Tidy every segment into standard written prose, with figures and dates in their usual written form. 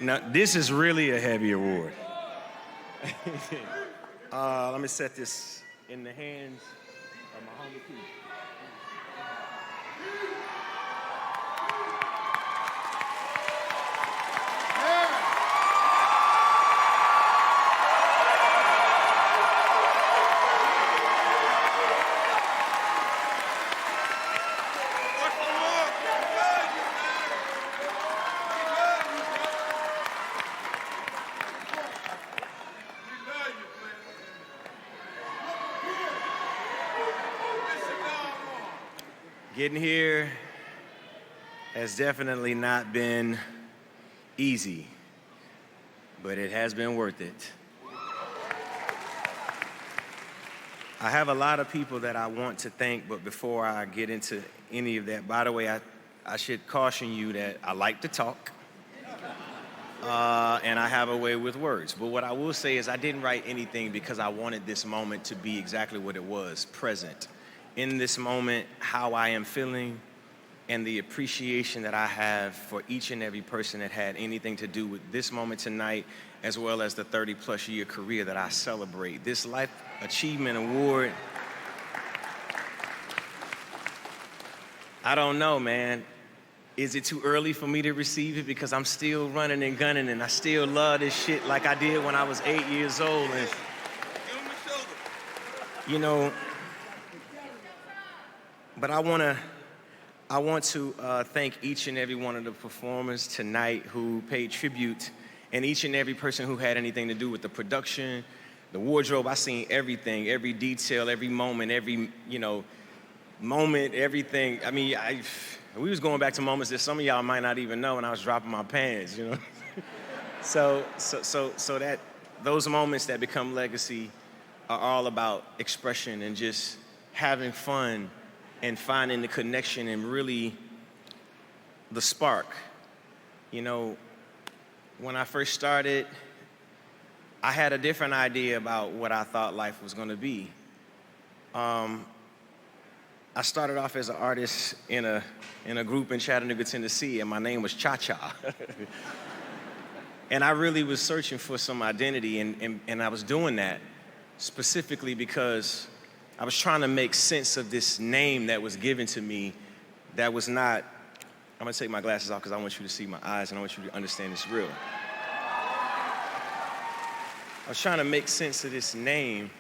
Now, this is really a heavy award. Let me set this in the hands of my homie Keith. Getting here has definitely not been easy, but it has been worth it. I have a lot of people that I want to thank, but before I get into any of that, by the way, I should caution you that I like to talk, and I have a way with words. But what I will say is I didn't write anything because I wanted this moment to be exactly what it was, present. In this moment, how I am feeling and the appreciation that I have for each and every person that had anything to do with this moment tonight, as well as the 30-plus year career that I celebrate. This Life Achievement Award, I don't know, man. Is it too early for me to receive it? Because I'm still running and gunning, and I still love this shit like I did when I was 8 years old. And, you know, but I want to thank each and every one of the performers tonight who paid tribute, and each and every person who had anything to do with the production, the wardrobe. I seen everything, every detail, every moment, every moment, everything. I mean, we was going back to moments that some of y'all might not even know, and I was dropping my pants, you know. so that those moments that become legacy are all about expression and just having fun and finding the connection and really the spark. You know, when I first started, I had a different idea about what I thought life was gonna be. I started off as an artist in a group in Chattanooga, Tennessee, and my name was Cha-Cha. And I really was searching for some identity, and I was doing that specifically because I was trying to make sense of this name that was given to me that was not, I'm gonna take my glasses off because I want you to see my eyes and I want you to understand it's real. I was trying to make sense of this name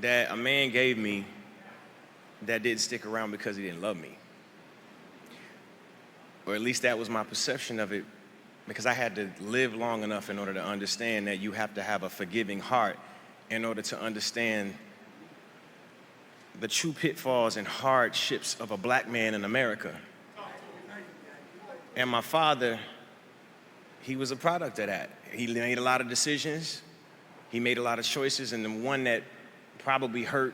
that a man gave me that didn't stick around because he didn't love me. Or at least that was my perception of it, because I had to live long enough in order to understand that you have to have a forgiving heart in order to understand the true pitfalls and hardships of a black man in America. And my father, he was a product of that. He made a lot of decisions, he made a lot of choices, and the one that probably hurt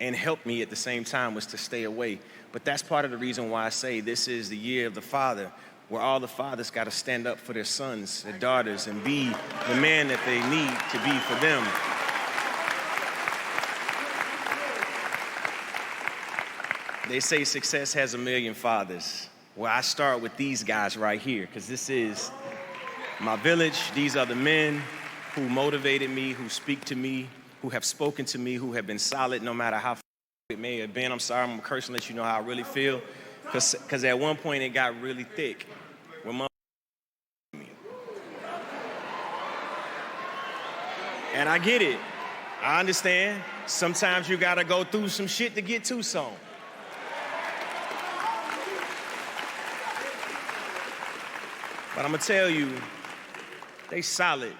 and helped me at the same time was to stay away. But that's part of the reason why I say this is the year of the father, where all the fathers gotta stand up for their sons, their daughters, and be the man that they need to be for them. They say success has a million fathers. Well, I start with these guys right here, because this is my village. These are the men who motivated me, who speak to me, who have spoken to me, who have been solid no matter how it may have been. I'm sorry, I'm gonna curse and let you know how I really feel, because at one point it got really thick when me. And I get it. I understand. Sometimes you gotta go through some shit to get to some. But I'm gonna tell you, they solid.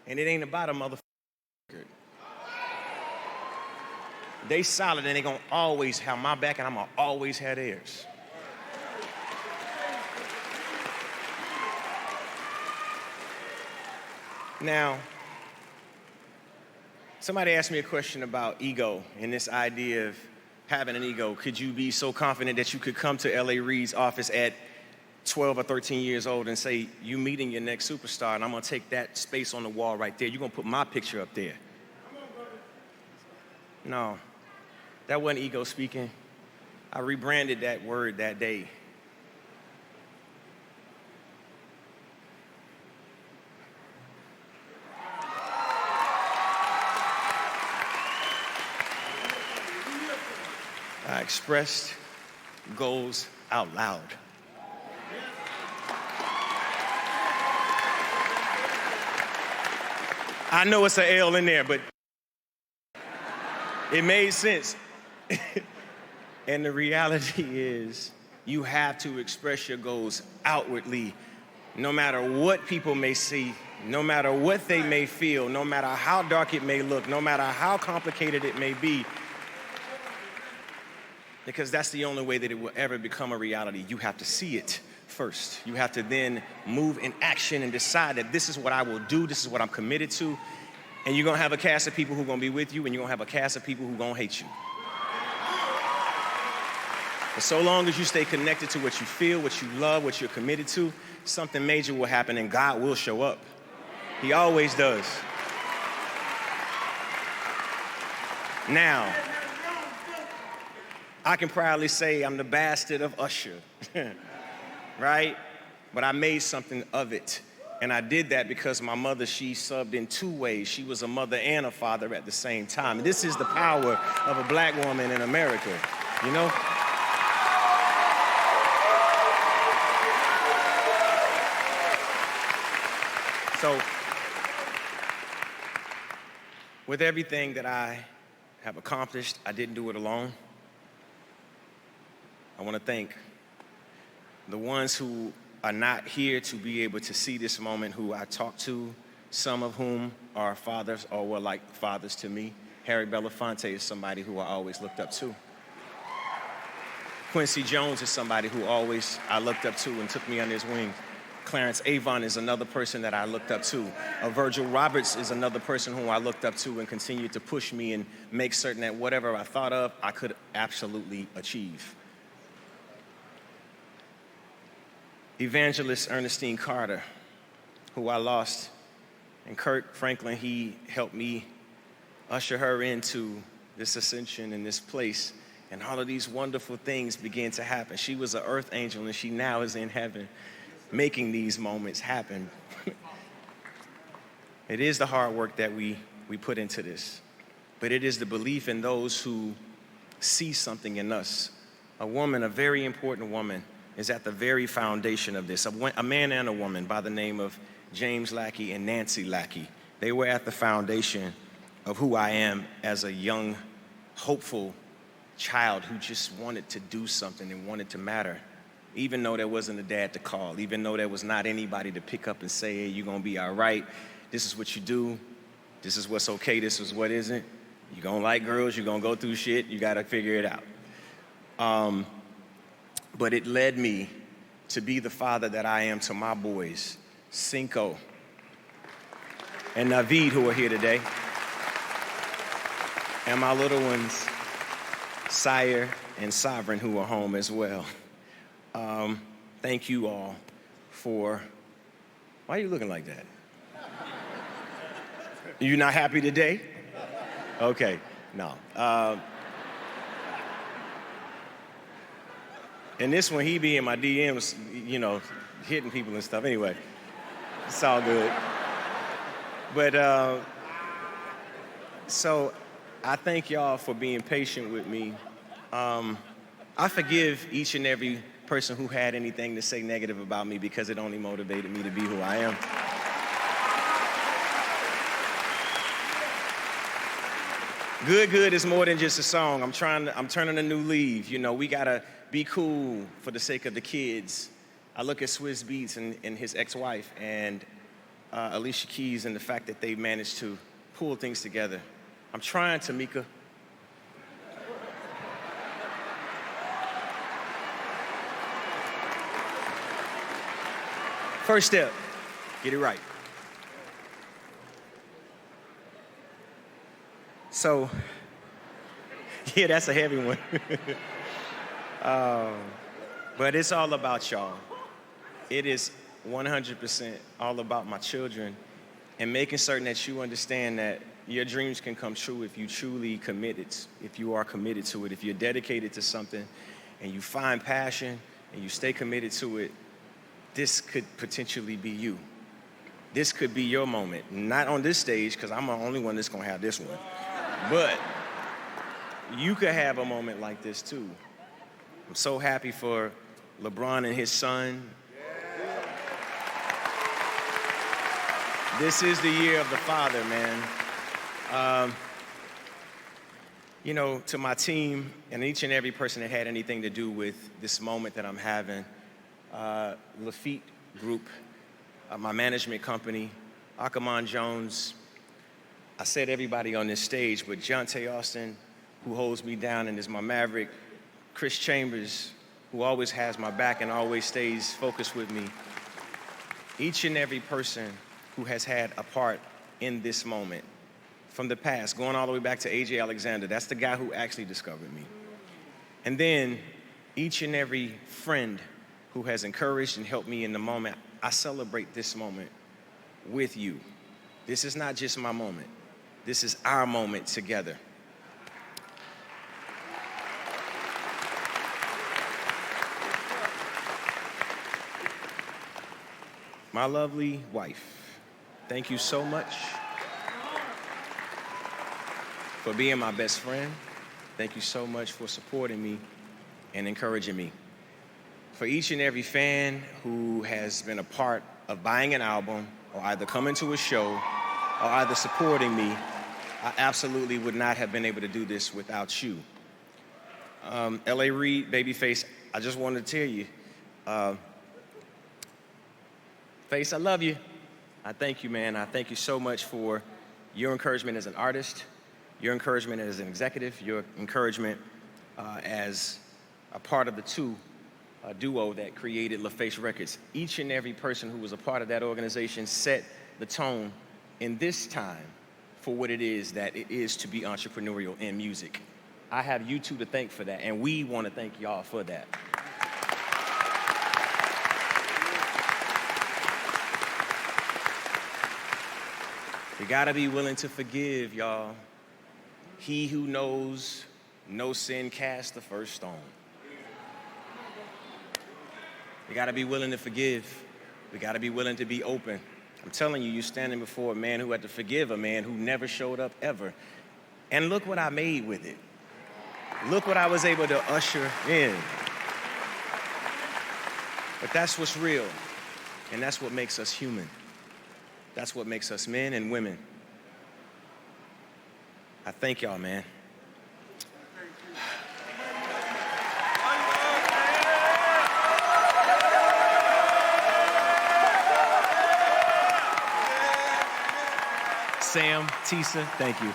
And it ain't about a motherfucker. They solid and they gonna always have my back and I'm gonna always have theirs. Now, somebody asked me a question about ego and this idea of having an ego. Could you be so confident that you could come to L.A. Reid's office at 12 or 13 years old and say, you meeting your next superstar, and I'm gonna take that space on the wall right there. You're gonna put my picture up there. No, that wasn't ego speaking. I rebranded that word that day. expressed goals out loud. I know it's an L in there, but it made sense. And the reality is, you have to express your goals outwardly, no matter what people may see, no matter what they may feel, no matter how dark it may look, no matter how complicated it may be, because that's the only way that it will ever become a reality. You have to see it first. You have to then move in action and decide that this is what I will do, this is what I'm committed to, and you're gonna have a cast of people who are gonna be with you, and you're gonna have a cast of people who are gonna hate you. But so long as you stay connected to what you feel, what you love, what you're committed to, something major will happen and God will show up. He always does. Now, I can proudly say I'm the bastard of Usher, right? But I made something of it. And I did that because my mother, she subbed in two ways. She was a mother and a father at the same time. And this is the power of a black woman in America, you know? So, with everything that I have accomplished, I didn't do it alone. I want to thank the ones who are not here to be able to see this moment, who I talked to, some of whom are fathers or were like fathers to me. Harry Belafonte is somebody who I always looked up to. Quincy Jones is somebody who I looked up to and took me under his wing. Clarence Avon is another person that I looked up to. Virgil Roberts is another person whom I looked up to and continued to push me and make certain that whatever I thought of, I could absolutely achieve. Evangelist Ernestine Carter, who I lost, and Kirk Franklin, he helped me usher her into this ascension in this place, and all of these wonderful things began to happen. She was an earth angel, and she now is in heaven, making these moments happen. It is the hard work that we put into this, but it is the belief in those who see something in us. A woman, a very important woman, is at the very foundation of this. A man and a woman by the name of James Lackey and Nancy Lackey. They were at the foundation of who I am as a young, hopeful child who just wanted to do something and wanted to matter. Even though there wasn't a dad to call, even though there was not anybody to pick up and say, hey, you're gonna be all right, this is what you do, this is what's okay, this is what isn't. You're gonna like girls, you're gonna go through shit, you gotta figure it out. But it led me to be the father that I am to my boys, Cinco and Naveed, who are here today, and my little ones, Sire and Sovereign, who are home as well. Thank you all for, why are you looking like that? You not happy today? Okay, no. And this one, he be in my DMs, you know, hitting people and stuff. Anyway, it's all good. But, so I thank y'all for being patient with me. I forgive each and every person who had anything to say negative about me because it only motivated me to be who I am. Good is more than just a song. I'm turning a new leaf. You know, we gotta be cool for the sake of the kids. I look at Swizz Beatz and his ex-wife and Alicia Keys and the fact that they managed to pull things together. I'm trying, Tamika. First step, get it right. So, yeah, that's a heavy one. But it's all about y'all. It is 100% all about my children and making certain that you understand that your dreams can come true if you truly committed, if you are committed to it, if you're dedicated to something and you find passion and you stay committed to it. This could potentially be you. This could be your moment. Not on this stage, because I'm the only one that's gonna have this one. But you could have a moment like this too. I'm so happy for LeBron and his son. This is the year of the father, man. You know, to my team and each and every person that had anything to do with this moment that I'm having, Lafitte Group, my management company, Akamon Jones, I said everybody on this stage, but Jonte Austin, who holds me down and is my maverick, Chris Chambers, who always has my back and always stays focused with me. Each and every person who has had a part in this moment from the past, going all the way back to A.J. Alexander. That's the guy who actually discovered me. And then each and every friend who has encouraged and helped me in the moment, I celebrate this moment with you. This is not just my moment. This is our moment together. My lovely wife, thank you so much for being my best friend. Thank you so much for supporting me and encouraging me. For each and every fan who has been a part of buying an album or either coming to a show or either supporting me, I absolutely would not have been able to do this without you. L.A. Reid, Babyface, I just wanted to tell you, Face, I love you. I thank you, man. I thank you so much for your encouragement as an artist, your encouragement as an executive, your encouragement as a part of the duo that created LaFace Records. Each and every person who was a part of that organization set the tone in this time for what it is that it is to be entrepreneurial in music. I have you two to thank for that, and we want to thank y'all for that. You gotta be willing to forgive, y'all. He who knows no sin cast the first stone. You gotta be willing to forgive. We gotta be willing to be open. I'm telling you, you're standing before a man who had to forgive a man who never showed up ever. And look what I made with it. Look what I was able to usher in. But that's what's real, and that's what makes us human. That's what makes us men and women. I thank y'all, man. Sam, Tisa, thank you.